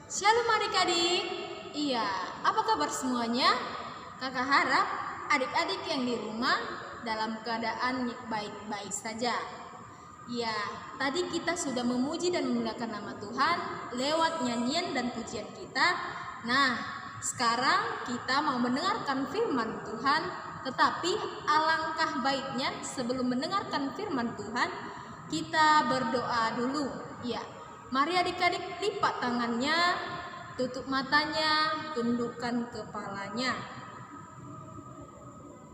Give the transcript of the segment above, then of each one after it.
Shalom adik-adik. Iya, apa kabar semuanya? Kakak harap adik-adik yang di rumah dalam keadaan baik-baik saja. Iya, tadi kita sudah memuji dan memuliakan nama Tuhan lewat nyanyian dan pujian kita. Nah, sekarang kita mau mendengarkan firman Tuhan. Tetapi alangkah baiknya sebelum mendengarkan firman Tuhan, kita berdoa dulu. Iya, mari adik-adik lipat tangannya, tutup matanya, tundukkan kepalanya.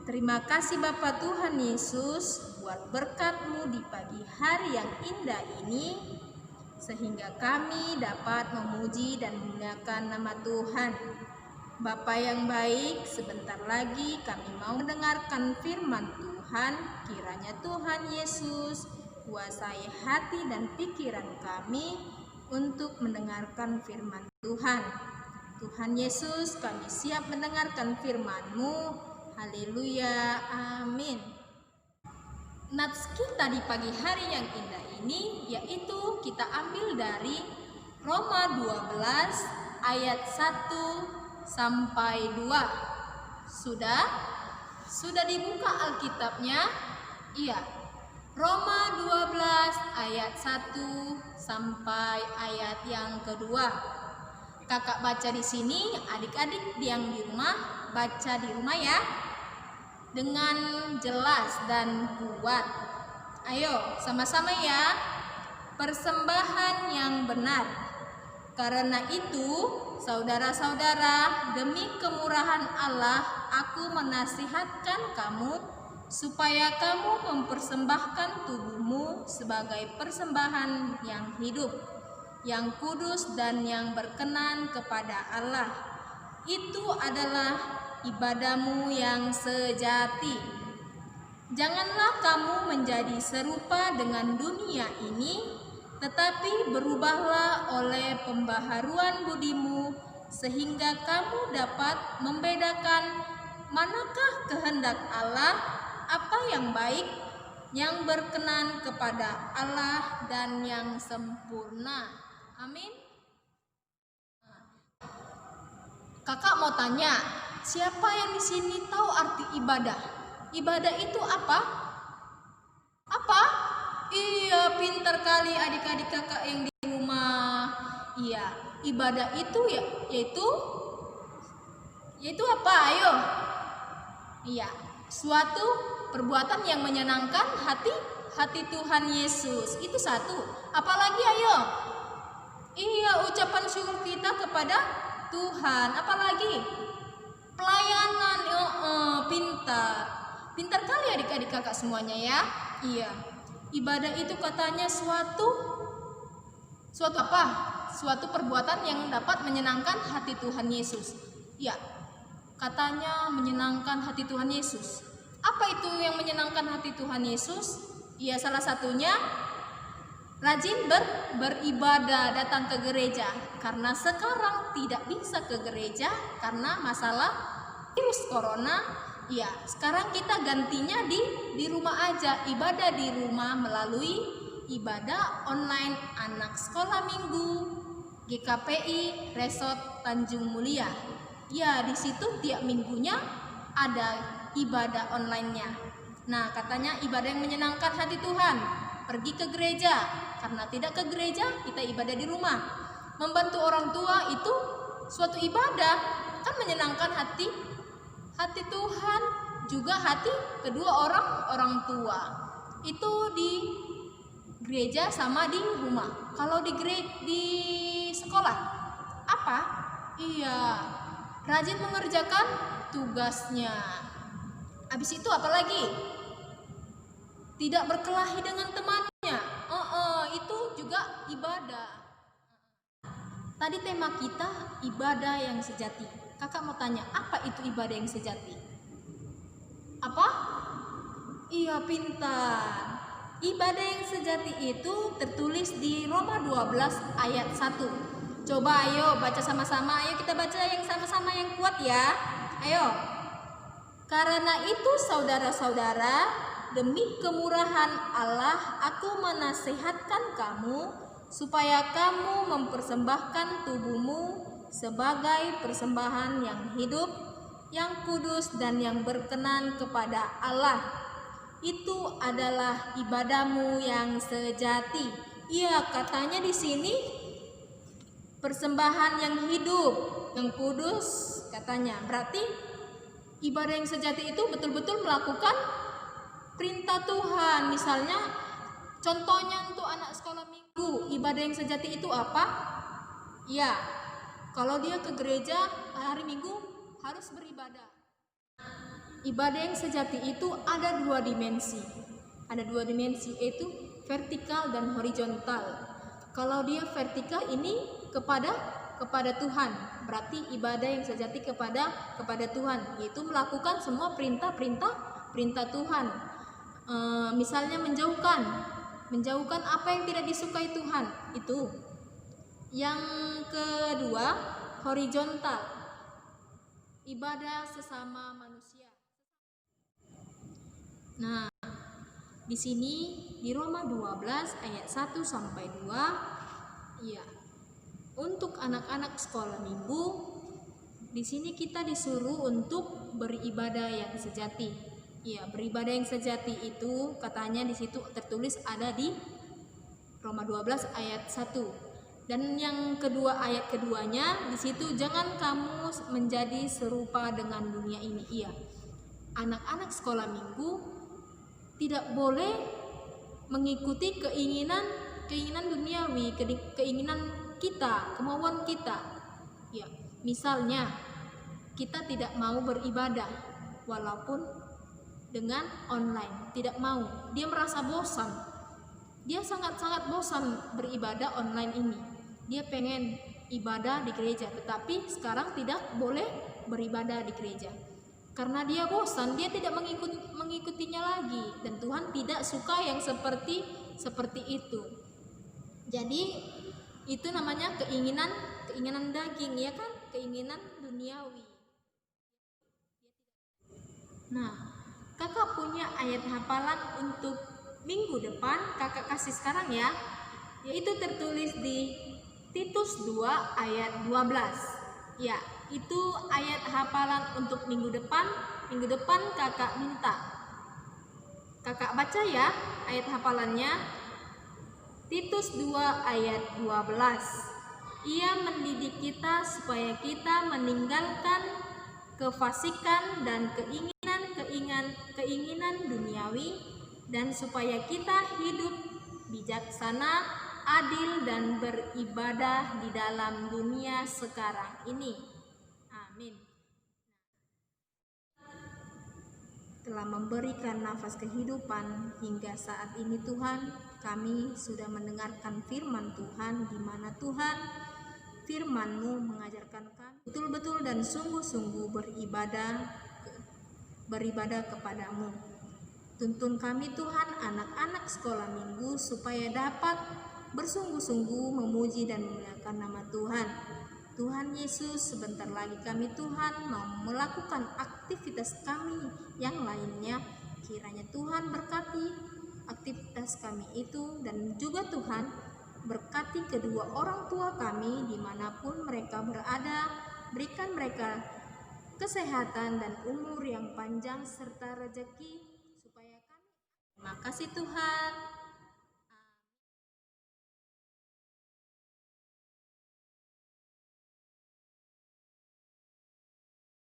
Terima kasih Bapa Tuhan Yesus buat berkat-Mu di pagi hari yang indah ini, sehingga kami dapat memuji dan memuliakan nama Tuhan. Bapa yang baik, sebentar lagi kami mau mendengarkan firman Tuhan. Kiranya Tuhan Yesus kuasai hati dan pikiran kami untuk mendengarkan firman Tuhan. Tuhan Yesus, kami siap mendengarkan firman-Mu. Haleluya, amin. Nats kita di pagi hari yang indah ini yaitu kita ambil dari Roma 12 ayat 1 sampai 2. Sudah dibuka Alkitabnya? Iya. Roma 12 ayat 1 sampai ayat yang kedua. Kakak baca di sini, adik-adik yang di rumah baca di rumah ya. Dengan jelas dan kuat. Ayo, sama-sama ya. Persembahan yang benar. Karena itu, saudara-saudara, demi kemurahan Allah, aku menasihatkan kamu supaya kamu mempersembahkan tubuhmu sebagai persembahan yang hidup, yang kudus dan yang berkenan kepada Allah. Itu adalah ibadahmu yang sejati. Janganlah kamu menjadi serupa dengan dunia ini, tetapi berubahlah oleh pembaharuan budimu, sehingga kamu dapat membedakan manakah kehendak Allah, apa yang baik, yang berkenan kepada Allah dan yang sempurna. Amin. Kakak mau tanya, siapa yang di sini tahu arti ibadah? Ibadah itu apa? Apa? Iya, pintar kali adik-adik kakak yang di rumah. Iya, ibadah itu yaitu apa? Ayo. Iya, suatu perbuatan yang menyenangkan hati Tuhan Yesus. Itu satu. Apalagi ayo? Iya, ucapan syukur kita kepada Tuhan. Apalagi? Pelayanan. Pintar kali adik-adik kakak semuanya ya. Iya. Ibadah itu katanya suatu apa? Suatu perbuatan yang dapat menyenangkan hati Tuhan Yesus. Ya, katanya menyenangkan hati Tuhan Yesus. Apa itu yang menyenangkan hati Tuhan Yesus? Ya, salah satunya rajin beribadah, datang ke gereja. Karena sekarang tidak bisa ke gereja karena masalah virus corona. Ya, sekarang kita gantinya di rumah aja, ibadah di rumah melalui ibadah online anak sekolah minggu GKPI Resort Tanjung Mulia. Ya, di situ tiap minggunya ada ibadah online-nya. Nah, katanya ibadah yang menyenangkan hati Tuhan. Pergi ke gereja, karena tidak ke gereja kita ibadah di rumah. Membantu orang tua itu suatu ibadah, kan menyenangkan hati Tuhan, juga hati kedua orang tua. Itu di gereja sama di rumah. Kalau di sekolah apa? Iya, rajin mengerjakan tugasnya. Habis itu apa lagi? Tidak berkelahi dengan temannya. Itu juga ibadah. Tadi tema kita ibadah yang sejati. Kakak mau tanya, apa itu ibadah yang sejati? Apa? Iya, pintar. Ibadah yang sejati itu tertulis di Roma 12 ayat 1. Coba ayo baca sama-sama. Ayo kita baca yang sama-sama yang kuat ya. Ayo. Karena itu saudara-saudara, demi kemurahan Allah aku menasihatkan kamu supaya kamu mempersembahkan tubuhmu sebagai persembahan yang hidup, yang kudus dan yang berkenan kepada Allah. Itu adalah ibadahmu yang sejati. Iya, katanya di sini persembahan yang hidup, yang kudus katanya. Berarti ibadah yang sejati itu betul-betul melakukan perintah Tuhan. Misalnya contohnya untuk anak sekolah minggu, ibadah yang sejati itu apa? Ya, kalau dia ke gereja hari Minggu harus beribadah. Ibadah yang sejati itu ada dua dimensi. Ada dua dimensi, yaitu vertikal dan horizontal. Kalau dia vertikal ini kepada Tuhan, berarti ibadah yang sejati kepada Tuhan, yaitu melakukan semua perintah Tuhan. Misalnya menjauhkan apa yang tidak disukai Tuhan. Itu. Yang kedua, horizontal, ibadah sesama manusia. Nah, di sini di Roma 12 ayat 1 sampai 2, ya. Untuk anak-anak sekolah minggu, di sini kita disuruh untuk beribadah yang sejati. Ya, beribadah yang sejati itu katanya di situ tertulis ada di Roma 12 ayat 1. Dan yang kedua, ayat keduanya di situ, jangan kamu menjadi serupa dengan dunia ini. Iya. Anak-anak sekolah minggu tidak boleh mengikuti keinginan duniawi, keinginan kita, kemauan kita. Ya, misalnya kita tidak mau beribadah walaupun dengan online, tidak mau. Dia merasa bosan. Dia sangat-sangat bosan beribadah online ini. Dia pengen ibadah di gereja, tetapi sekarang tidak boleh beribadah di gereja. Karena dia bosan, dia tidak mengikutinya lagi, dan Tuhan tidak suka yang seperti itu. Jadi itu namanya keinginan daging, ya kan? Keinginan duniawi. Nah, kakak punya ayat hafalan untuk minggu depan, kakak kasih sekarang ya. Yaitu tertulis di Titus 2 ayat 12. Ya, itu ayat hafalan untuk minggu depan. Minggu depan kakak minta. Kakak baca ya ayat hafalannya. Titus 2 ayat 12. Ia mendidik kita supaya kita meninggalkan kefasikan dan keinginan duniawi, dan supaya kita hidup bijaksana, adil dan beribadah di dalam dunia sekarang ini. Amin. Telah memberikan nafas kehidupan hingga saat ini Tuhan, kami sudah mendengarkan firman Tuhan, di mana Tuhan firman-Mu mengajarkan kami betul-betul dan sungguh-sungguh beribadah kepadamu. Tuntun kami Tuhan, anak-anak sekolah minggu, supaya dapat bersungguh-sungguh memuji dan memuliakan nama Tuhan. Tuhan Yesus, sebentar lagi kami Tuhan mau melakukan aktivitas kami yang lainnya. Kiranya Tuhan berkati aktivitas kami itu, dan juga Tuhan berkati kedua orang tua kami dimanapun mereka berada. Berikan mereka kesehatan dan umur yang panjang serta rezeki supaya kami. Terima kasih Tuhan.